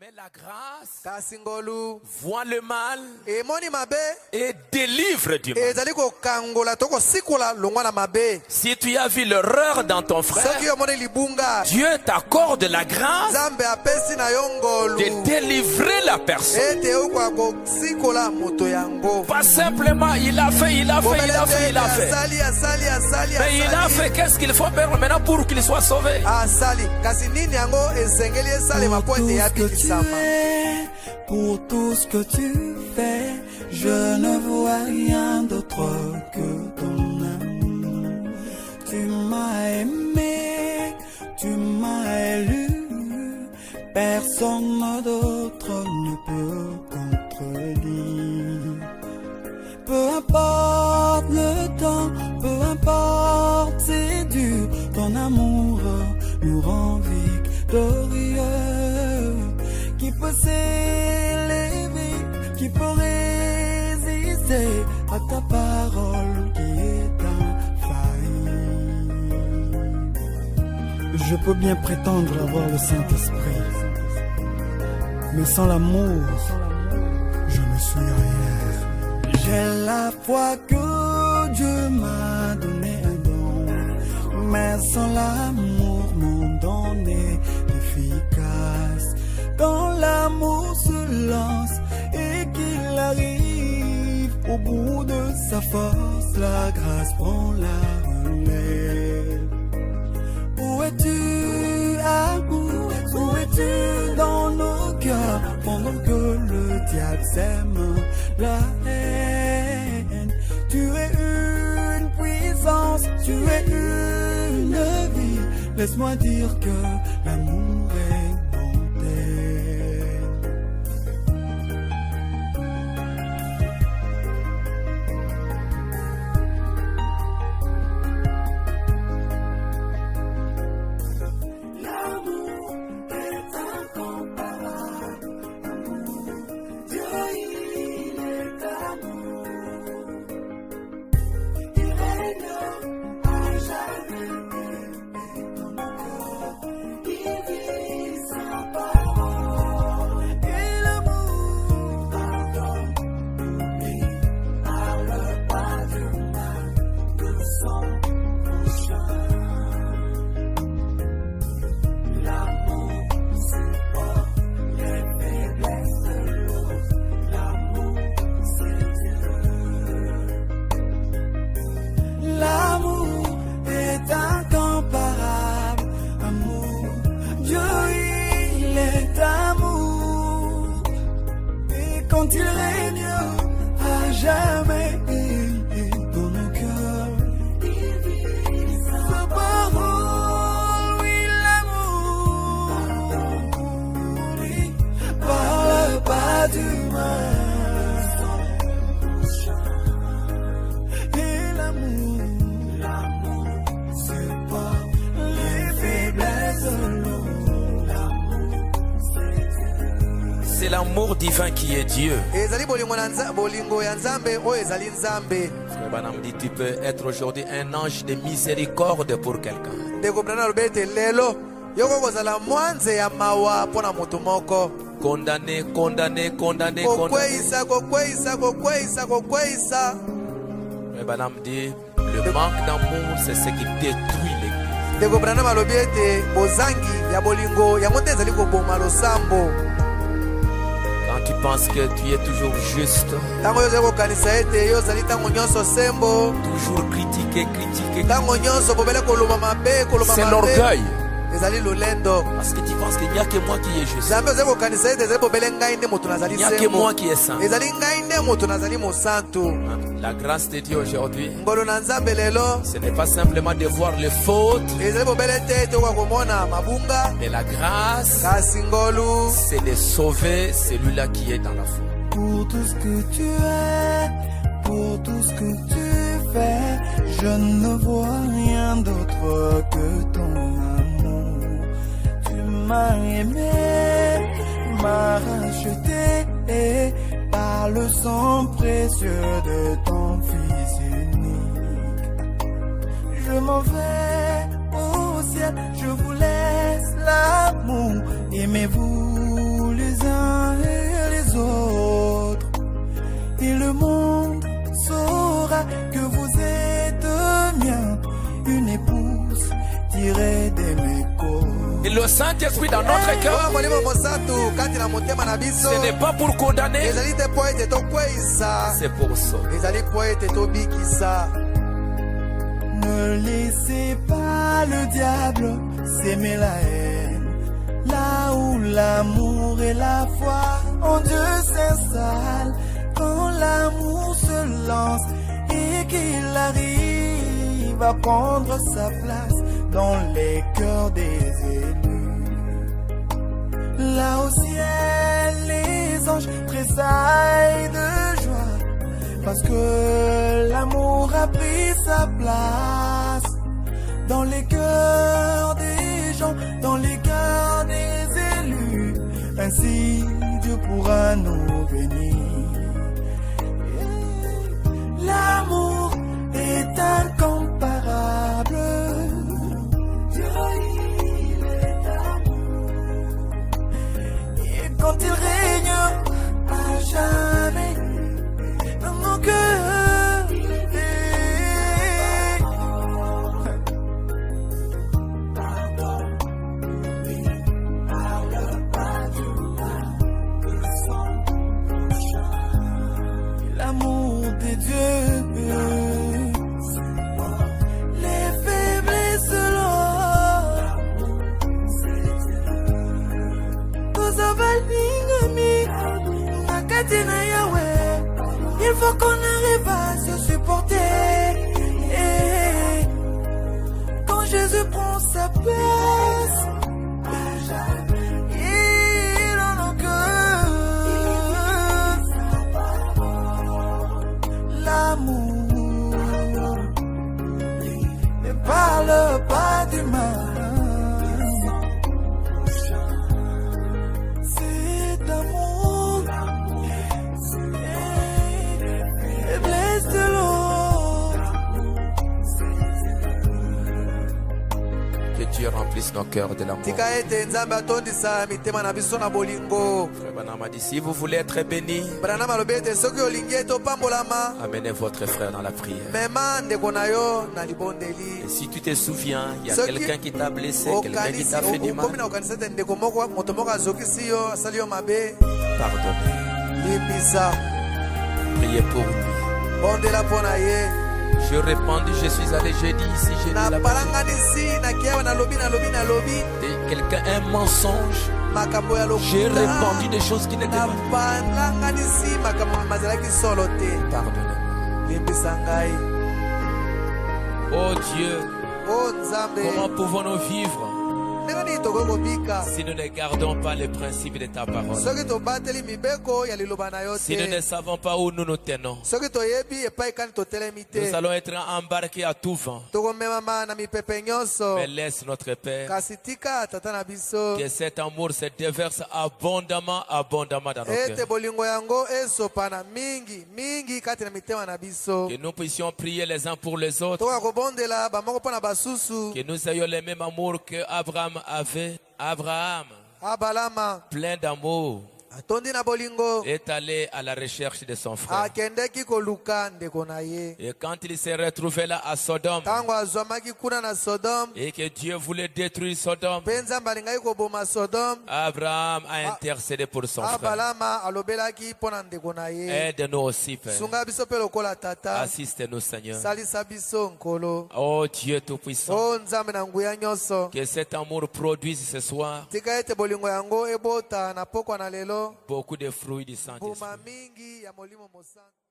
Mais la grâce kasi ngolu voit le mal emoni mabe et délivre du mal. ezali kokangola to kosikola longwa na mabe. Si tu as vu l'erreur dans ton frère, soki omoni libunga Dieu t'accorde la grâce nzambe apesi na yo ngolu de délivrer la personne. ete okwa kosikola moto yango. Pas simplement il a fait. asali Mais il a fait qu'est-ce qu'il faut faire maintenant pour qu'il soit sauvé. asali kasi nini yango esengeli esalema po ete yabilisama. Pour tout ce que tu fais, je ne vois rien d'autre que ton amour. Tu m'as aimé, tu m'as élu, personne d'autre ne peut contredire. Peu importe le temps, peu importe c'est dur, ton amour nous rend victorieux. Qui peut s'élever, qui peut résister à ta parole qui est infaillible. Je peux bien prétendre avoir le Saint-Esprit, mais sans l'amour, je ne suis rien. J'ai la foi que Dieu m'a donné un don, mais sans l'amour, mon don est efficace. Quand l'amour se lance et qu'il arrive au bout de sa force, la grâce prend la relève. Où es-tu, amour? Où es-tu dans nos cœurs pendant que le diable sème la haine? Tu es une puissance, tu es une vie. Laisse-moi dire que l'amour est il règne à jamais dans nos cœurs. Sa parole, oui, l'amour, oui, parle pas du mal. Et l'amour, c'est pas les faiblesses de l'eau. C'est l'amour divin qui est Dieu. ezali bolingo ya nzambe oyo ezali nzambe. Frère Branham dit tu peux être aujourd'hui un ange de miséricorde pour quelqu'un. ndeko Branham alobi ete lelo yoko kozala mwanze ya mawa mpona moto moko. Condamné. kokweyisa. Frère Branham dit le manque d'amour c'est ce qui détruit l'église. ndeko Branham alobi ete bozangi ya bolingo yango nde ezali koboma losambo. Quand tu penses que tu es toujours juste, toujours critiquer, c'est l'orgueil. Parce que tu penses qu'il n'y a que moi qui est juste. Il n'y a que moi qui est saint. La grâce de Dieu aujourd'hui, ce n'est pas simplement de voir les fautes, mais la grâce, c'est de sauver celui-là qui est dans la foi. Pour tout ce que tu es, pour tout ce que tu fais, je ne vois rien d'autre que ton amour. Tu m'as aimé, m'as racheté par le sang précieux de ton Fils unique. Je m'en vais au ciel, je vous laisse l'amour, aimez-vous les Saint-Esprit dans notre cœur, oyo molimo mosatu kati na motema na biso ce n'est pas pour condamner, ezali te mpo ete tokweyisa c'est pour sauver. ezali mpo ete tobikisa. Ne laissez pas le diable s'aimer la haine. Là où l'amour et la foi en Dieu s'installent, quand l'amour se lance et qu'il arrive à prendre sa place dans les cœurs des élus. Là au ciel, les anges tressaillent de joie, parce que l'amour a pris sa place dans les cœurs des gens, dans les cœurs des élus. Ainsi Dieu pourra nous bénir. L'amour est incomparable. Dieu, il est amour. Et quand il règne à jamais dans mon cœur, l'amour de Dieu, les faiblesses de l'homme, tous avalingami, Makatina Yahweh. Il faut qu'on arrive à se supporter. Et quand Jésus prend sa place, il en a que l'amour ne parle pas du mal. C'est d'amour. Blesse de l'autre. Que Dieu remplisse nos cœurs de l'amour. tika ete nzambe atondisa mitema na biso na bolingo. Frère Branham a dit, si vous voulez être béni, Branham alobi ete soki olingi ete opambolama amenez votre frère dans la prière. mema ndeko na yo na libondeli. Et si tu te souviens, il y a Soki quelqu'un qui t'a blessé, quelqu'un qui okanisi t'a fait du mal, okomi na okanisa ete ndeko moko moto moko azokisi yo asali yo mabe, pardonnez. limbisa Priez pour lui. bondela mpo na ye. Je répandu, je suis allé jeudi ici, jeudi là-bas. napalanganisi nakiawa nalobi Quelqu'un un mensonge. makambo ya J'ai lokuta répandu des choses qui n'étaient pas. napalanganisi makambo mazalaki solo te. Pardonnez-moi. limbisa ngai Oh Dieu, o nzambe. comment pouvons-nous vivre ndenge nini tokoki kobika si nous ne gardons pas les principes de ta parole? soki tobateli mibeko ya liloba na yo Si nous ne te, savons pas où nous nous tenons, soki toyebi epai kani totelemi nous te, allons être embarqués à tout vent. tokomemama na mipepe nyonso. Mais laisse notre Père kasi tika tata na biso que cet amour se déverse abondamment, abondamment dans nos ete cœurs. bolingo yango esopana mingi mingi kati na mitema na biso. Que nous puissions prier les uns pour les autres. tokoka kobondela bamoko mpo na basusu. Que nous ayons le même amour que Abraham avait. Abraham, abalama plein d'amour, atondi na bolingo est allé à la recherche de son frère. akendeki koluka ndeko na ye. Et quand il s'est retrouvé là à Sodome, ntango azwamaki kuna na Sodome et que Dieu voulait détruire Sodome, mpe nzambe alingaki koboma Sodome, Abraham a intercédé pour son frère. abalama alobelaki mpo na ndeko na ye. Aide-nous aussi, Père. sunga biso mpe lokola tata, Assiste-nous, Seigneur. salisa biso nkolo. Oh Dieu Tout-Puissant, o nzambe na nguya nyonso, que cet amour produise ce soir tika ete bolingo yango ebota na pokwa na lelo beaucoup de fruits du Saint-Esprit. mbuma mingi ya molimo mosantu.